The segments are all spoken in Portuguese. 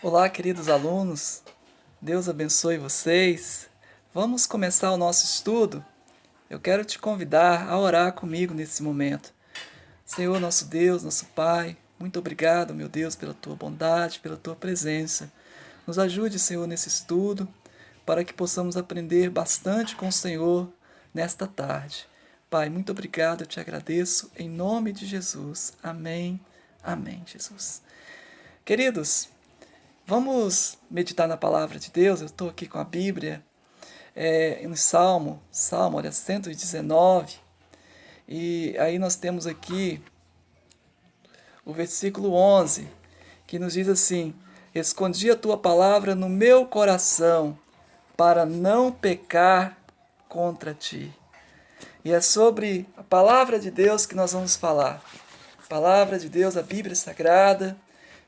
Olá, queridos alunos. Deus abençoe vocês. Vamos começar o nosso estudo. Eu quero te convidar a orar comigo nesse momento. Senhor, nosso Deus, nosso Pai, muito obrigado, meu Deus, pela tua bondade, pela tua presença. Nos ajude, Senhor, nesse estudo, para que possamos aprender bastante com o Senhor nesta tarde. Pai, muito obrigado, eu te agradeço, em nome de Jesus. Amém. Amém, Jesus. Queridos, vamos meditar na palavra de Deus. Eu estou aqui com a Bíblia, no Salmo, olha, 119. E aí nós temos aqui o versículo 11, que nos diz assim: escondi a tua palavra no meu coração, para não pecar contra ti. E é sobre a palavra de Deus que nós vamos falar. A palavra de Deus, a Bíblia Sagrada,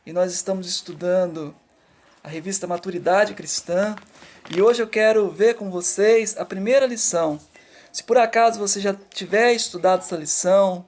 e nós estamos estudando a revista Maturidade Cristã, e hoje eu quero ver com vocês a primeira lição. Se por acaso você já tiver estudado essa lição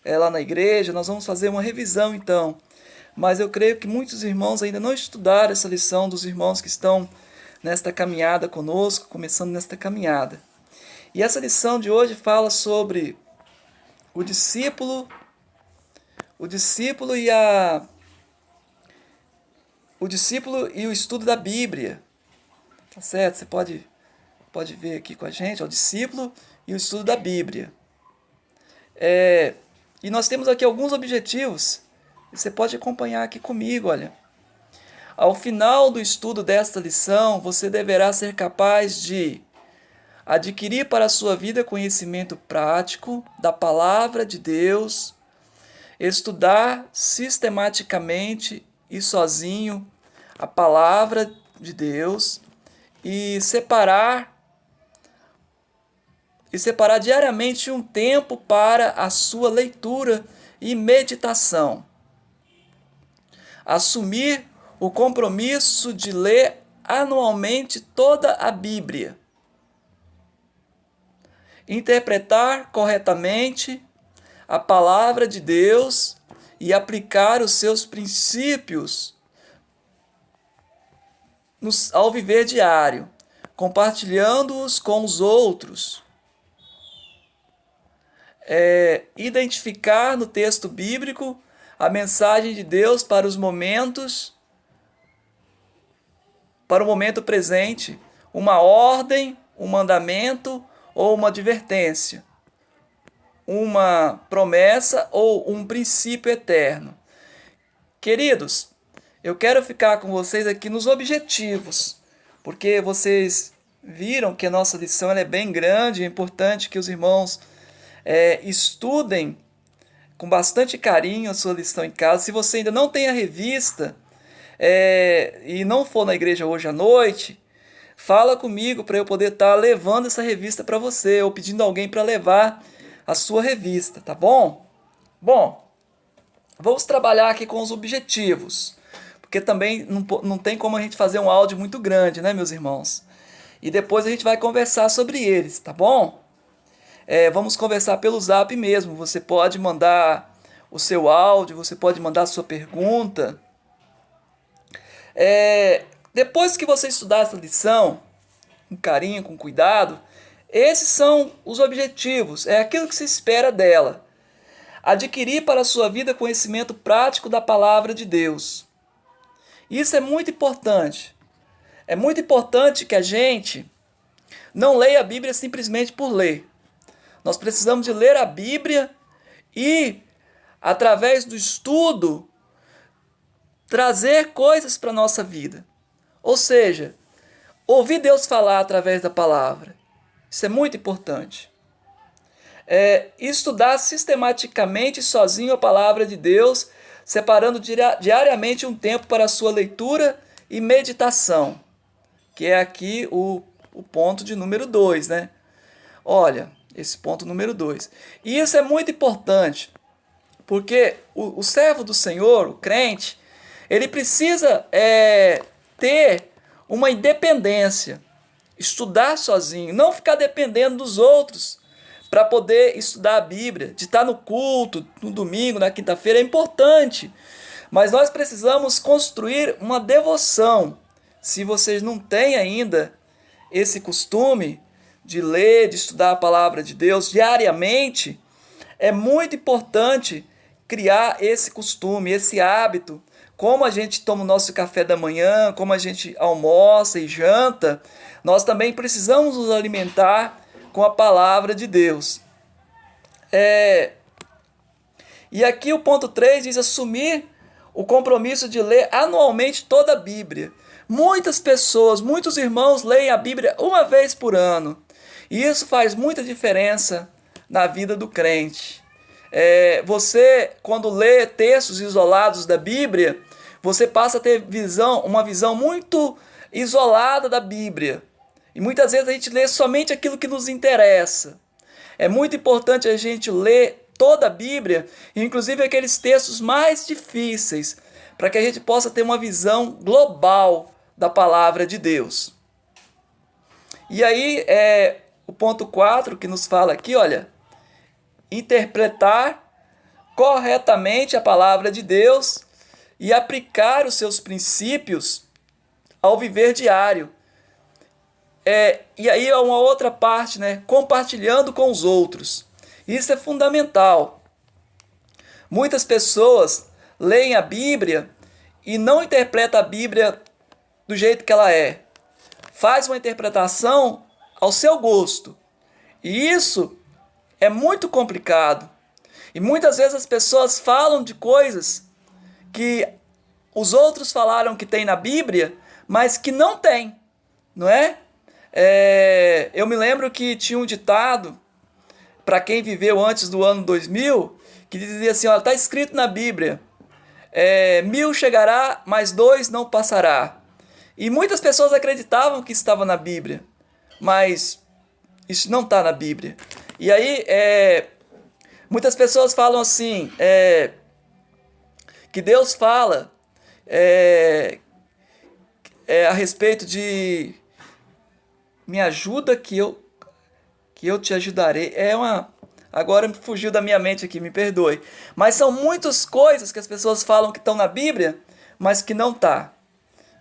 lá na igreja, nós vamos fazer uma revisão então. Mas eu creio que muitos irmãos ainda não estudaram essa lição, dos irmãos que estão nesta caminhada conosco, começando nesta caminhada. E essa lição de hoje fala sobre o discípulo e o estudo da Bíblia. Tá certo? Você pode ver aqui com a gente, o discípulo e o estudo da Bíblia. E nós temos aqui alguns objetivos. Você pode acompanhar aqui comigo, olha. Ao final do estudo desta lição, você deverá ser capaz de adquirir para a sua vida conhecimento prático da palavra de Deus, estudar sistematicamente e sozinho a palavra de Deus e separar diariamente um tempo para a sua leitura e meditação. Assumir o compromisso de ler anualmente toda a Bíblia. Interpretar corretamente a palavra de Deus e aplicar os seus princípios ao viver diário, compartilhando-os com os outros. Identificar no texto bíblico a mensagem de Deus para o momento presente, uma ordem, um mandamento ou uma advertência, uma promessa ou um princípio eterno. Queridos, eu quero ficar com vocês aqui nos objetivos, porque vocês viram que a nossa lição é bem grande, é importante que os irmãos estudem com bastante carinho a sua lição em casa. Se você ainda não tem a revista e não for na igreja hoje à noite, fala comigo para eu poder estar levando essa revista para você, ou pedindo alguém para levar a sua revista, tá bom? Bom, vamos trabalhar aqui com os objetivos, porque também não tem como a gente fazer um áudio muito grande, né, meus irmãos? E depois a gente vai conversar sobre eles, tá bom? Vamos conversar pelo Zap mesmo. Você pode mandar o seu áudio, você pode mandar a sua pergunta. Depois que você estudar essa lição, com carinho, com cuidado, esses são os objetivos, é aquilo que se espera dela. Adquirir para a sua vida conhecimento prático da palavra de Deus. Isso é muito importante. É muito importante que a gente não leia a Bíblia simplesmente por ler. Nós precisamos de ler a Bíblia e, através do estudo, trazer coisas para a nossa vida. Ou seja, ouvir Deus falar através da palavra. Isso é muito importante. Estudar sistematicamente sozinho a palavra de Deus, separando diariamente um tempo para a sua leitura e meditação, que é aqui o ponto de número 2, né? Olha, esse ponto número 2. E isso é muito importante, porque o servo do Senhor, o crente, ele precisa ter uma independência, estudar sozinho, não ficar dependendo dos outros para poder estudar a Bíblia, de estar no culto, no domingo, na quinta-feira, é importante, Mas nós precisamos construir uma devoção. Se vocês não têm ainda esse costume de ler, de estudar a palavra de Deus diariamente, é muito importante criar esse costume, esse hábito. Como a gente toma o nosso café da manhã, como a gente almoça e janta, nós também precisamos nos alimentar com a palavra de Deus. E aqui o ponto 3 diz assumir o compromisso de ler anualmente toda a Bíblia. Muitas pessoas, muitos irmãos leem a Bíblia uma vez por ano. E isso faz muita diferença na vida do crente. Você, quando lê textos isolados da Bíblia, você passa a ter uma visão muito isolada da Bíblia. E muitas vezes a gente lê somente aquilo que nos interessa. É muito importante a gente ler toda a Bíblia, inclusive aqueles textos mais difíceis, para que a gente possa ter uma visão global da palavra de Deus. E aí, o ponto 4 que nos fala aqui, olha, interpretar corretamente a palavra de Deus e aplicar os seus princípios ao viver diário. E aí é uma outra parte, né? Compartilhando com os outros. Isso é fundamental. Muitas pessoas leem a Bíblia e não interpretam a Bíblia do jeito que ela é. Faz uma interpretação ao seu gosto. E isso é muito complicado. E muitas vezes as pessoas falam de coisas que os outros falaram que tem na Bíblia, mas que não tem, não é? Eu me lembro que tinha um ditado, para quem viveu antes do ano 2000, que dizia assim, está escrito na Bíblia, 1000 chegará, mas 2 não passará. E muitas pessoas acreditavam que estava na Bíblia, mas isso não está na Bíblia. E aí, muitas pessoas falam assim, que Deus fala a respeito de me ajuda que eu te ajudarei. Agora me fugiu da minha mente aqui, me perdoe. Mas são muitas coisas que as pessoas falam que estão na Bíblia, mas que não está.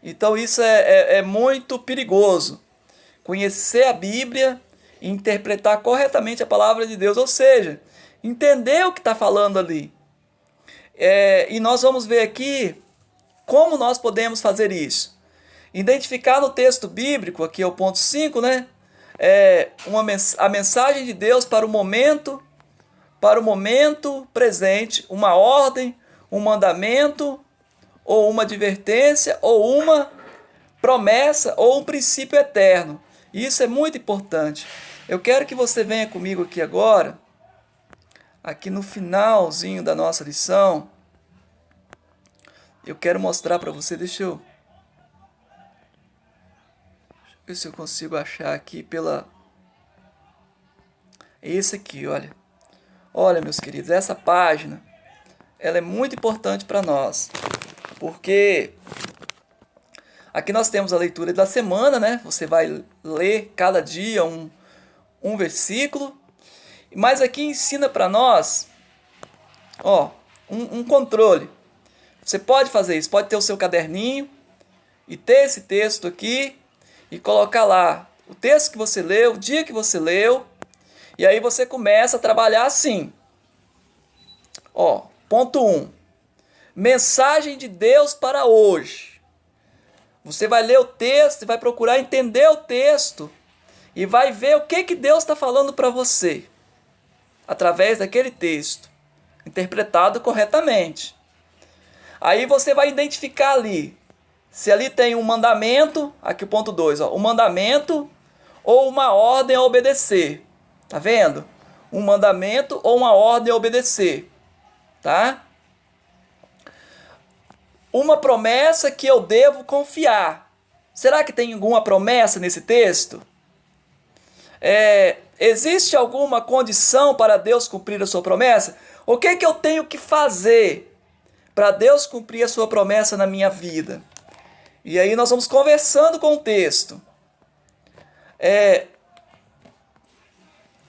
Então isso é muito perigoso. Conhecer a Bíblia e interpretar corretamente a palavra de Deus, ou seja, entender o que está falando ali. E nós vamos ver aqui como nós podemos fazer isso. Identificar no texto bíblico, aqui é o ponto 5, né? A mensagem de Deus para o momento presente, uma ordem, um mandamento, ou uma advertência, ou uma promessa, ou um princípio eterno. Isso é muito importante. Eu quero que você venha comigo aqui agora, aqui no finalzinho da nossa lição. Eu quero mostrar para você, deixa eu ver se eu consigo achar aqui esse aqui, olha. Olha, meus queridos, essa página, ela é muito importante para nós, porque aqui nós temos a leitura da semana, né? Você vai ler cada dia um versículo, mas aqui ensina para nós, um controle. Você pode fazer isso, pode ter o seu caderninho e ter esse texto aqui e colocar lá o texto que você leu, o dia que você leu, e aí você começa a trabalhar assim. Ponto 1. Mensagem de Deus para hoje. Você vai ler o texto e vai procurar entender o texto e vai ver o que Deus está falando para você através daquele texto, interpretado corretamente. Aí você vai identificar ali, se ali tem um mandamento, aqui o ponto 2, um mandamento ou uma ordem a obedecer. Tá vendo? Um mandamento ou uma ordem a obedecer. Tá? Uma promessa que eu devo confiar. Será que tem alguma promessa nesse texto? Existe alguma condição para Deus cumprir a sua promessa? O que eu tenho que fazer para Deus cumprir a sua promessa na minha vida? E aí nós vamos conversando com o texto.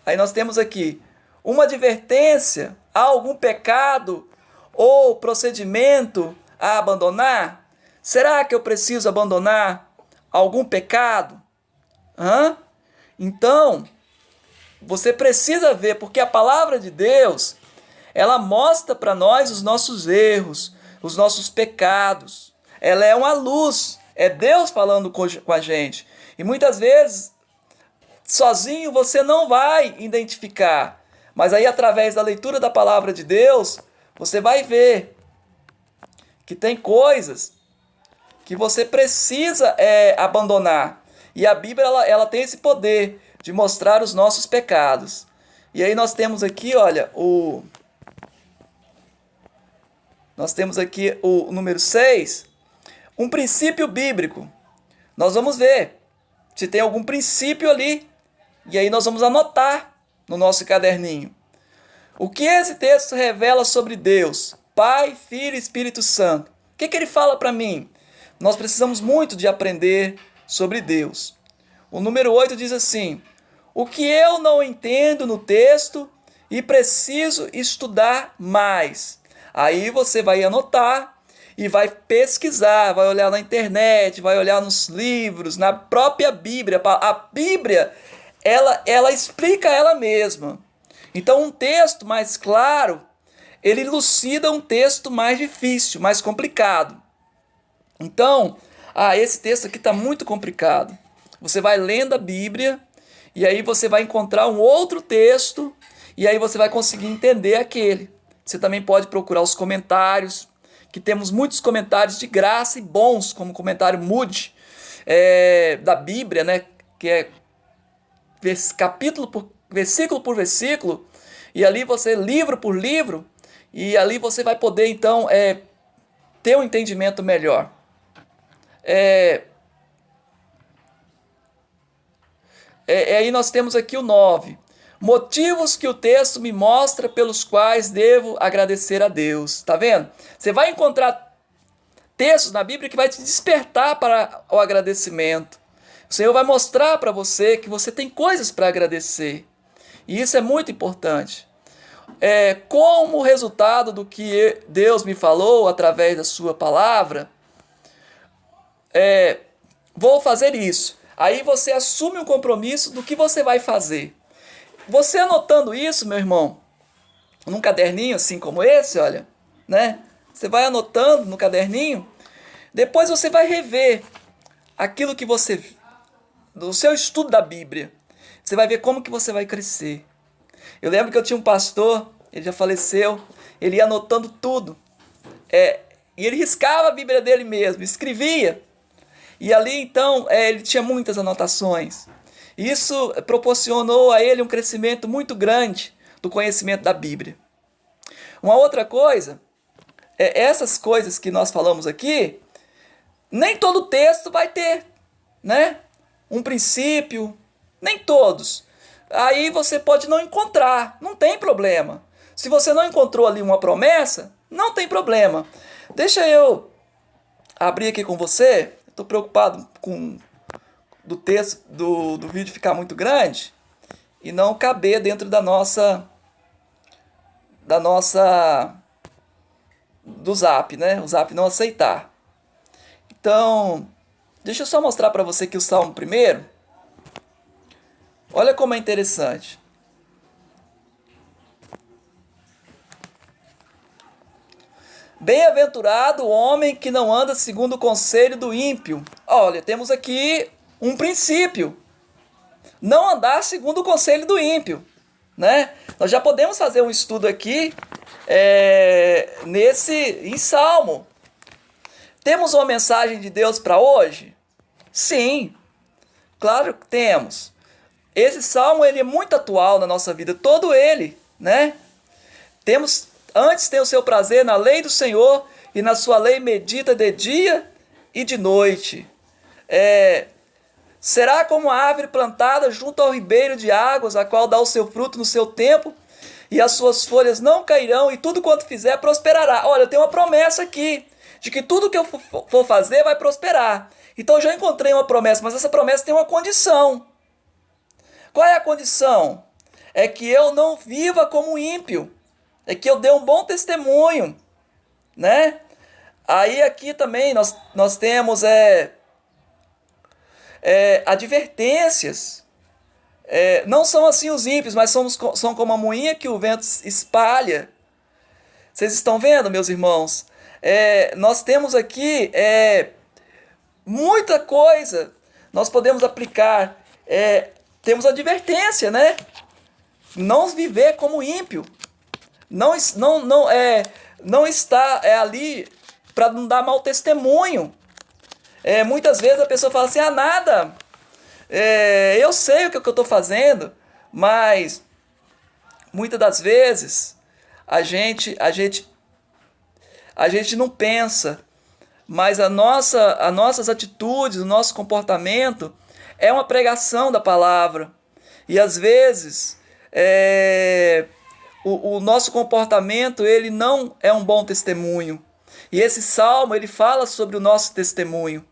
Aí nós temos aqui uma advertência a algum pecado ou procedimento a abandonar? Será que eu preciso abandonar algum pecado? Hã? Então, você precisa ver, porque a palavra de Deus, ela mostra para nós os nossos erros, os nossos pecados. Ela é uma luz, é Deus falando com a gente. E muitas vezes, sozinho você não vai identificar. Mas aí, através da leitura da palavra de Deus, você vai ver que tem coisas que você precisa abandonar. E a Bíblia ela tem esse poder de mostrar os nossos pecados. E aí nós temos aqui, olha, nós temos aqui o número 6, um princípio bíblico. Nós vamos ver se tem algum princípio ali. E aí nós vamos anotar no nosso caderninho. O que esse texto revela sobre Deus, Pai, Filho e Espírito Santo? O que ele fala para mim? Nós precisamos muito de aprender sobre Deus. O número 8 diz assim: o que eu não entendo no texto e preciso estudar mais. Aí você vai anotar e vai pesquisar, vai olhar na internet, vai olhar nos livros, na própria Bíblia. A Bíblia, ela explica ela mesma. Então, um texto mais claro, ele elucida um texto mais difícil, mais complicado. Então, esse texto aqui está muito complicado. Você vai lendo a Bíblia e aí você vai encontrar um outro texto e aí você vai conseguir entender aquele. Você também pode procurar os comentários, que temos muitos comentários de graça e bons, como o comentário Moody da Bíblia, né? Que é versículo por versículo, e ali você, livro por livro, e ali você vai poder então ter um entendimento melhor. Aí nós temos aqui o 9. Motivos que o texto me mostra pelos quais devo agradecer a Deus. Tá vendo? Você vai encontrar textos na Bíblia que vai te despertar para o agradecimento. O Senhor vai mostrar para você que você tem coisas para agradecer. E isso é muito importante. Como resultado do que Deus me falou através da sua palavra, vou fazer isso. Aí você assume um compromisso do que você vai fazer. Você anotando isso, meu irmão, num caderninho assim como esse, olha, né? Você vai anotando no caderninho, depois você vai rever aquilo que você, do seu estudo da Bíblia. Você vai ver como que você vai crescer. Eu lembro que eu tinha um pastor, ele já faleceu, ele ia anotando tudo. E ele riscava a Bíblia dele mesmo, escrevia. E ali, então, ele tinha muitas anotações. Isso proporcionou a ele um crescimento muito grande do conhecimento da Bíblia. Uma outra coisa, essas coisas que nós falamos aqui, nem todo texto vai ter, né? Um princípio, nem todos. Aí você pode não encontrar, não tem problema. Se você não encontrou ali uma promessa, não tem problema. Deixa eu abrir aqui com você. Estou preocupado com do texto do vídeo ficar muito grande e não caber dentro do Zap, né? O Zap não aceitar. Então, deixa eu só mostrar para você aqui o Salmo primeiro. Olha como é interessante. Bem-aventurado o homem que não anda segundo o conselho do ímpio. Olha, temos aqui um princípio. Não andar segundo o conselho do ímpio, né? Nós já podemos fazer um estudo aqui em Salmo. Temos uma mensagem de Deus para hoje? Sim, claro que temos. Esse Salmo ele é muito atual na nossa vida, todo ele, né? Antes tem o seu prazer na lei do Senhor e na sua lei medita de dia e de noite. Será como a árvore plantada junto ao ribeiro de águas, a qual dá o seu fruto no seu tempo, e as suas folhas não cairão, e tudo quanto fizer prosperará. Olha, eu tenho uma promessa aqui, de que tudo que eu for fazer vai prosperar. Então eu já encontrei uma promessa, mas essa promessa tem uma condição. Qual é a condição? É que eu não viva como ímpio. É que eu dê um bom testemunho, né? Aí aqui também nós temos advertências. Não são assim os ímpios, mas são como a moinha que o vento espalha. Vocês estão vendo, meus irmãos? Nós temos aqui muita coisa. Nós podemos aplicar. Temos advertência, né? Não viver como ímpio. Não está ali para não dar mau testemunho. Muitas vezes a pessoa fala assim, nada, eu sei o que eu estou fazendo, mas muitas das vezes a gente não pensa, mas as nossas atitudes, o nosso comportamento é uma pregação da palavra. E às vezes o nosso comportamento ele não é um bom testemunho. E esse salmo ele fala sobre o nosso testemunho.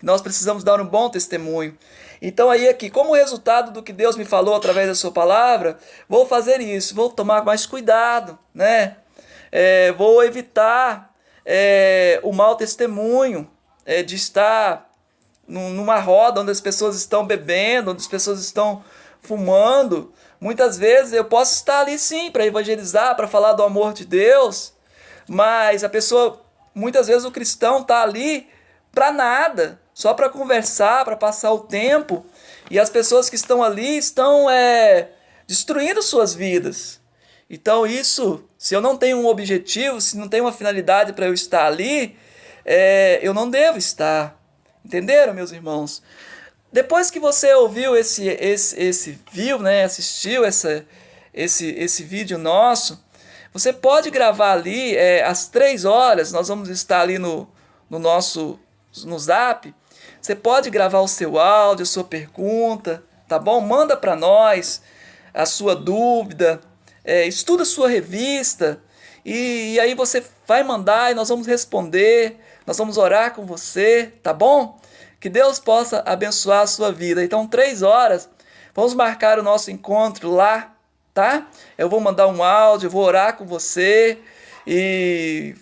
Nós precisamos dar um bom testemunho. Então aí aqui, como resultado do que Deus me falou através da sua palavra, vou fazer isso, vou tomar mais cuidado, né? Vou evitar o mau testemunho, de estar numa roda onde as pessoas estão bebendo, onde as pessoas estão fumando. Muitas vezes eu posso estar ali sim para evangelizar, para falar do amor de Deus, mas muitas vezes o cristão está ali para nada, só para conversar, para passar o tempo, e as pessoas que estão ali estão destruindo suas vidas. Então isso, se eu não tenho um objetivo, se não tenho uma finalidade para eu estar ali, eu não devo estar. Entenderam, meus irmãos? Depois que você ouviu viu, né, assistiu esse vídeo nosso, você pode gravar ali às 3 horas, nós vamos estar ali no Zap. Você pode gravar o seu áudio, a sua pergunta, tá bom? Manda para nós a sua dúvida, estuda a sua revista e aí você vai mandar e nós vamos responder, nós vamos orar com você, tá bom? Que Deus possa abençoar a sua vida. Então, 3 horas, vamos marcar o nosso encontro lá, tá? Eu vou mandar um áudio, eu vou orar com você e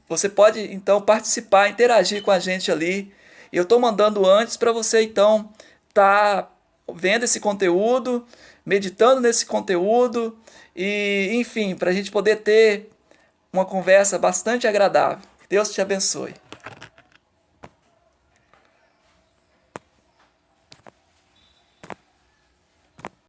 você pode então participar, interagir com a gente ali. Eu estou mandando antes para você então tá vendo esse conteúdo, meditando nesse conteúdo e enfim, para a gente poder ter uma conversa bastante agradável. Deus te abençoe.